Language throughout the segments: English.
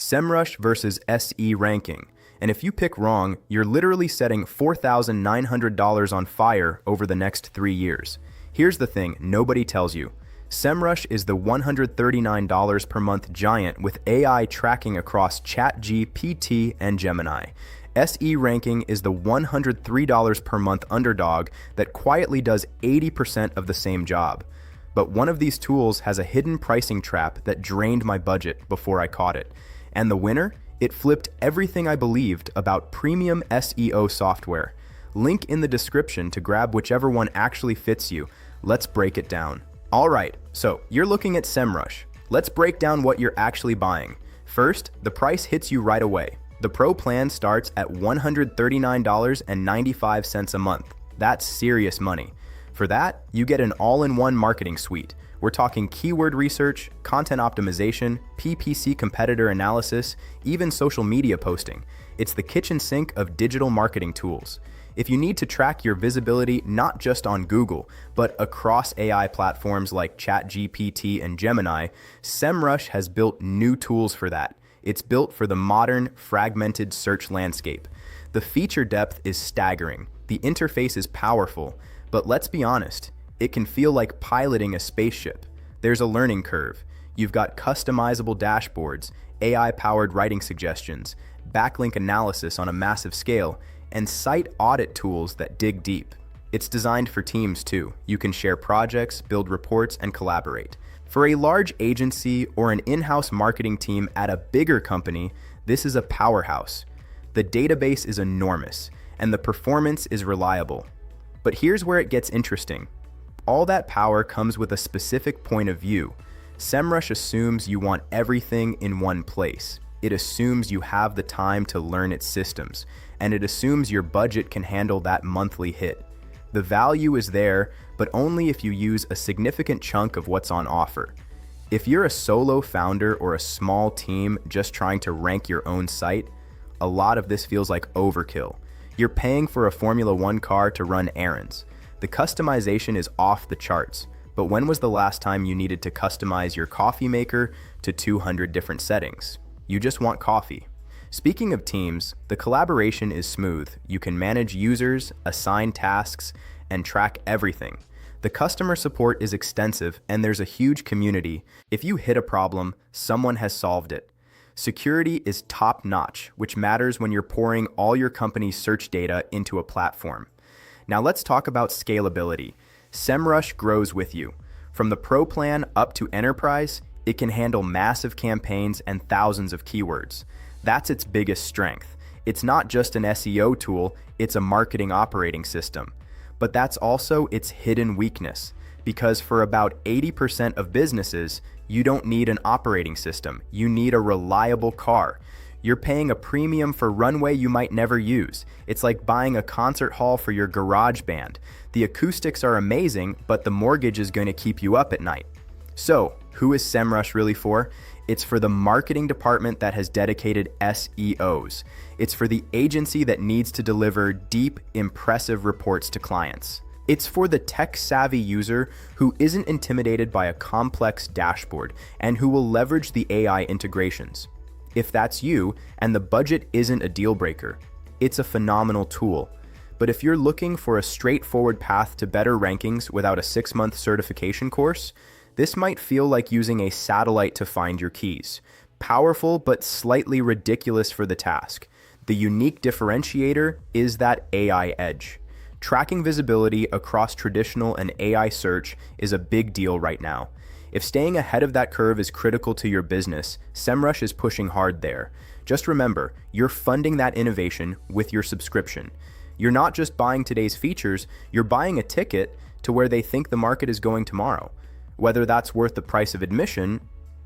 Semrush versus SE ranking. And if you pick wrong, you're literally setting $4,900 on fire over the next 3 years. Here's the thing nobody tells you. Semrush is the $139 per month giant with AI tracking across ChatGPT and Gemini. SE ranking is the $103 per month underdog that quietly does 80% of the same job. But one of these tools has a hidden pricing trap that drained my budget before I caught it. And the winner? It flipped everything I believed about premium SEO software. Link in the description to grab whichever one actually fits you. Let's break it down. Alright, so you're looking at Semrush. Let's break down what you're actually buying. First, the price hits you right away. The Pro plan starts at $139.95 a month. That's serious money. For that, you get an all-in-one marketing suite. We're talking keyword research, content optimization, PPC competitor analysis, even social media posting. It's the kitchen sink of digital marketing tools. If you need to track your visibility not just on Google, but across AI platforms like ChatGPT and Gemini, Semrush has built new tools for that. It's built for the modern, fragmented search landscape. The feature depth is staggering. The interface is powerful, but let's be honest, it can feel like piloting a spaceship. There's a learning curve. You've got customizable dashboards, AI-powered writing suggestions, backlink analysis on a massive scale, and site audit tools that dig deep. It's designed for teams too. You can share projects, build reports, and collaborate. For a large agency or an in-house marketing team at a bigger company, this is a powerhouse. The database is enormous, and the performance is reliable. But here's where it gets interesting. All that power comes with a specific point of view. Semrush assumes you want everything in one place. It assumes you have the time to learn its systems, and it assumes your budget can handle that monthly hit. The value is there, but only if you use a significant chunk of what's on offer. If you're a solo founder or a small team just trying to rank your own site, a lot of this feels like overkill. You're paying for a Formula One car to run errands. The customization is off the charts, but when was the last time you needed to customize your coffee maker to 200 different settings? You just want coffee. Speaking of teams, the collaboration is smooth. You can manage users, assign tasks, and track everything. The customer support is extensive, and there's a huge community. If you hit a problem, someone has solved it. Security is top-notch, which matters when you're pouring all your company's search data into a platform. Now let's talk about scalability. Semrush grows with you. From the Pro plan up to Enterprise, it can handle massive campaigns and thousands of keywords. That's its biggest strength. It's not just an SEO tool, it's a marketing operating system. But that's also its hidden weakness, because for about 80% of businesses, you don't need an operating system. You need a reliable car. You're paying a premium for runway you might never use. It's like buying a concert hall for your garage band. The acoustics are amazing, but the mortgage is going to keep you up at night. So, who is Semrush really for? It's for the marketing department that has dedicated SEOs. It's for the agency that needs to deliver deep, impressive reports to clients. It's for the tech-savvy user who isn't intimidated by a complex dashboard and who will leverage the AI integrations. If that's you, and the budget isn't a deal breaker, it's a phenomenal tool. But if you're looking for a straightforward path to better rankings without a 6-month certification course, this might feel like using a satellite to find your keys. Powerful, but slightly ridiculous for the task. The unique differentiator is that AI edge. Tracking visibility across traditional and AI search is a big deal right now. If staying ahead of that curve is critical to your business, Semrush is pushing hard there. Just remember, you're funding that innovation with your subscription. You're not just buying today's features, you're buying a ticket to where they think the market is going tomorrow. Whether that's worth the price of admission,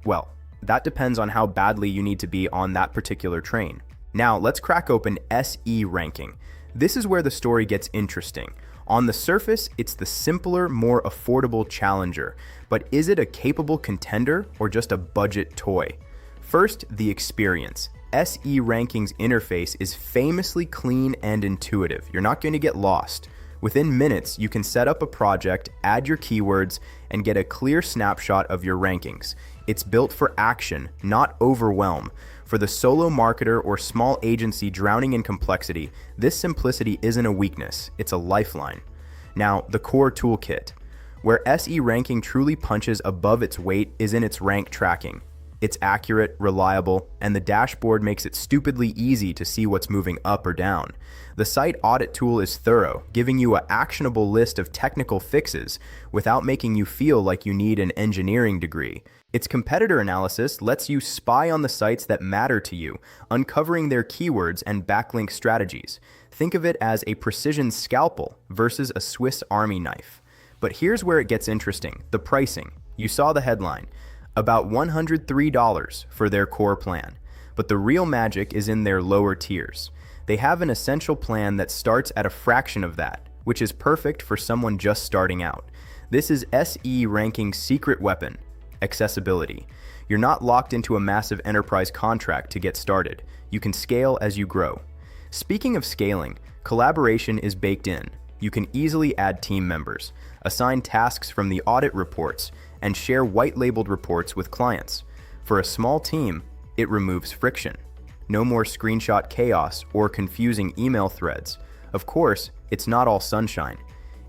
well, that depends on how badly you need to be on that particular train. Now, let's crack open SE ranking. This is where the story gets interesting. On the surface, it's the simpler, more affordable challenger. But is it a capable contender or just a budget toy? First, the experience. SE Ranking's interface is famously clean and intuitive. You're not going to get lost. Within minutes, you can set up a project, add your keywords, and get a clear snapshot of your rankings. It's built for action, not overwhelm. For the solo marketer or small agency drowning in complexity, this simplicity isn't a weakness, it's a lifeline. Now, the core toolkit. Where SE ranking truly punches above its weight is in its rank tracking. It's accurate, reliable, and the dashboard makes it stupidly easy to see what's moving up or down. The site audit tool is thorough, giving you an actionable list of technical fixes without making you feel like you need an engineering degree. Its competitor analysis lets you spy on the sites that matter to you, uncovering their keywords and backlink strategies. Think of it as a precision scalpel versus a Swiss Army knife. But here's where it gets interesting, the pricing. You saw the headline. About $103 for their core plan. But the real magic is in their lower tiers. They have an essential plan that starts at a fraction of that, which is perfect for someone just starting out. This is SE ranking's secret weapon, accessibility. You're not locked into a massive enterprise contract to get started. You can scale as you grow. Speaking of scaling, collaboration is baked in. You can easily add team members, assign tasks from the audit reports, and share white-labeled reports with clients. For a small team, it removes friction. No more screenshot chaos or confusing email threads. Of course, it's not all sunshine.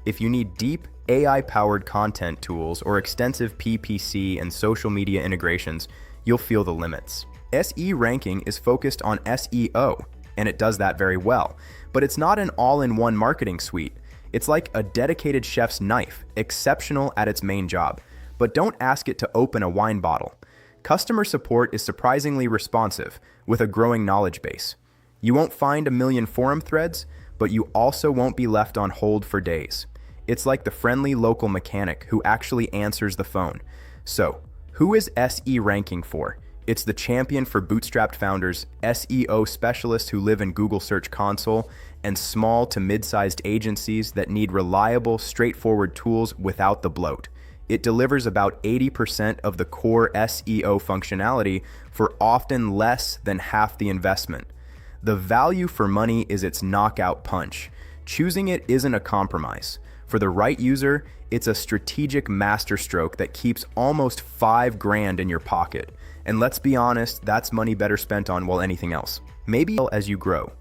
If you need deep, AI-powered content tools or extensive PPC and social media integrations, you'll feel the limits. SE ranking is focused on SEO, and it does that very well. But it's not an all-in-one marketing suite. It's like a dedicated chef's knife, exceptional at its main job. But don't ask it to open a wine bottle. Customer support is surprisingly responsive, with a growing knowledge base. You won't find a million forum threads, but you also won't be left on hold for days. It's like the friendly local mechanic who actually answers the phone. So, who is SE ranking for? It's the champion for bootstrapped founders, SEO specialists who live in Google Search Console, and small to mid-sized agencies that need reliable, straightforward tools without the bloat. It delivers about 80% of the core SEO functionality for often less than half the investment. The value for money is its knockout punch. Choosing it isn't a compromise. For the right user, it's a strategic masterstroke that keeps almost $5,000 in your pocket. And let's be honest, that's money better spent on, well, anything else. Maybe as you grow.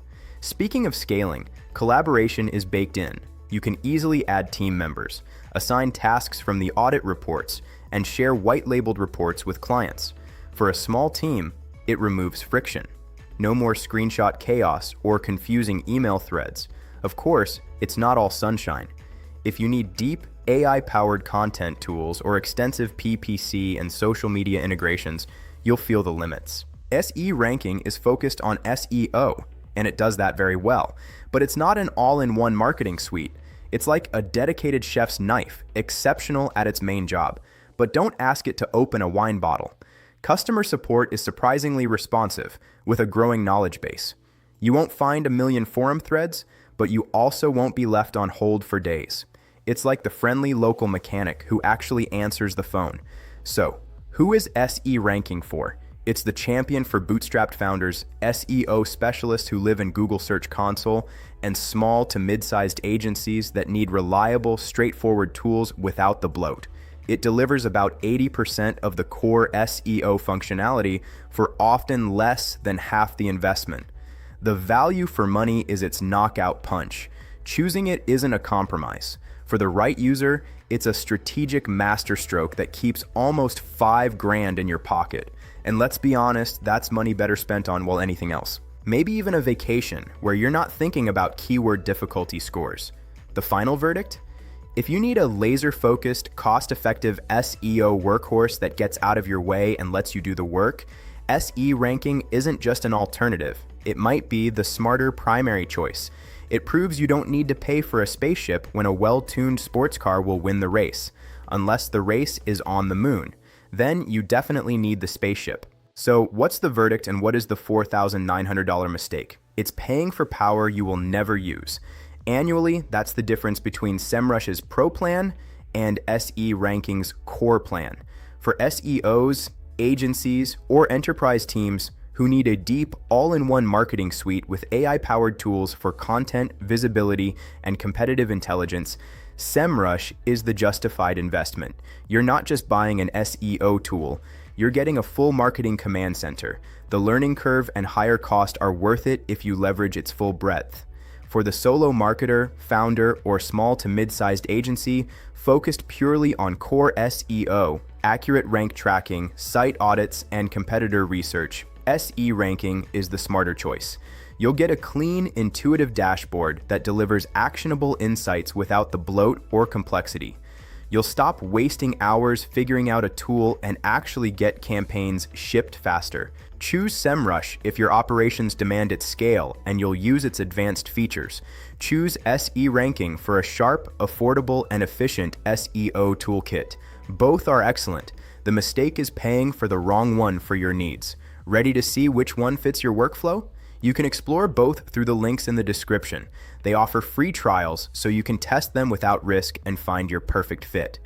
Speaking of scaling, collaboration is baked in. You can easily add team members, assign tasks from the audit reports, and share white-labeled reports with clients. For a small team, it removes friction. No more screenshot chaos or confusing email threads. Of course, it's not all sunshine. If you need deep, AI-powered content tools or extensive PPC and social media integrations, you'll feel the limits. SE ranking is focused on SEO, and it does that very well. But it's not an all-in-one marketing suite. It's like a dedicated chef's knife, exceptional at its main job. But don't ask it to open a wine bottle. Customer support is surprisingly responsive, with a growing knowledge base. You won't find a million forum threads, but you also won't be left on hold for days. It's like the friendly local mechanic who actually answers the phone. So, who is SE ranking for? It's the champion for bootstrapped founders, SEO specialists who live in Google Search Console, and small to mid-sized agencies that need reliable, straightforward tools without the bloat. It delivers about 80% of the core SEO functionality for often less than half the investment. The value for money is its knockout punch. Choosing it isn't a compromise. For the right user, it's a strategic masterstroke that keeps almost $5,000 in your pocket. And let's be honest, that's money better spent on, well, anything else. Maybe even a vacation where you're not thinking about keyword difficulty scores. The final verdict? If you need a laser-focused, cost-effective SEO workhorse that gets out of your way and lets you do the work, SE ranking isn't just an alternative. It might be the smarter primary choice. It proves you don't need to pay for a spaceship when a well-tuned sports car will win the race, unless the race is on the moon. Then you definitely need the spaceship. So what's the verdict and what is the $4,900 mistake? It's paying for power you will never use. Annually, that's the difference between Semrush's Pro Plan and SE Ranking's Core Plan. For SEOs, agencies, or enterprise teams who need a deep, all-in-one marketing suite with AI-powered tools for content, visibility, and competitive intelligence, Semrush is the justified investment. You're not just buying an SEO tool, You're getting a full marketing command center. The learning curve and higher cost are worth it if you leverage its full breadth. For the solo marketer, founder, or small to mid-sized agency focused purely on core SEO, accurate rank tracking, site audits, and competitor research, SE ranking is the smarter choice. You'll get a clean, intuitive dashboard that delivers actionable insights without the bloat or complexity. You'll stop wasting hours figuring out a tool and actually get campaigns shipped faster. Choose Semrush if your operations demand its scale and you'll use its advanced features. Choose SE ranking for a sharp, affordable, and efficient SEO toolkit. Both are excellent. The mistake is paying for the wrong one for your needs. Ready to see which one fits your workflow? You can explore both through the links in the description. They offer free trials so you can test them without risk and find your perfect fit.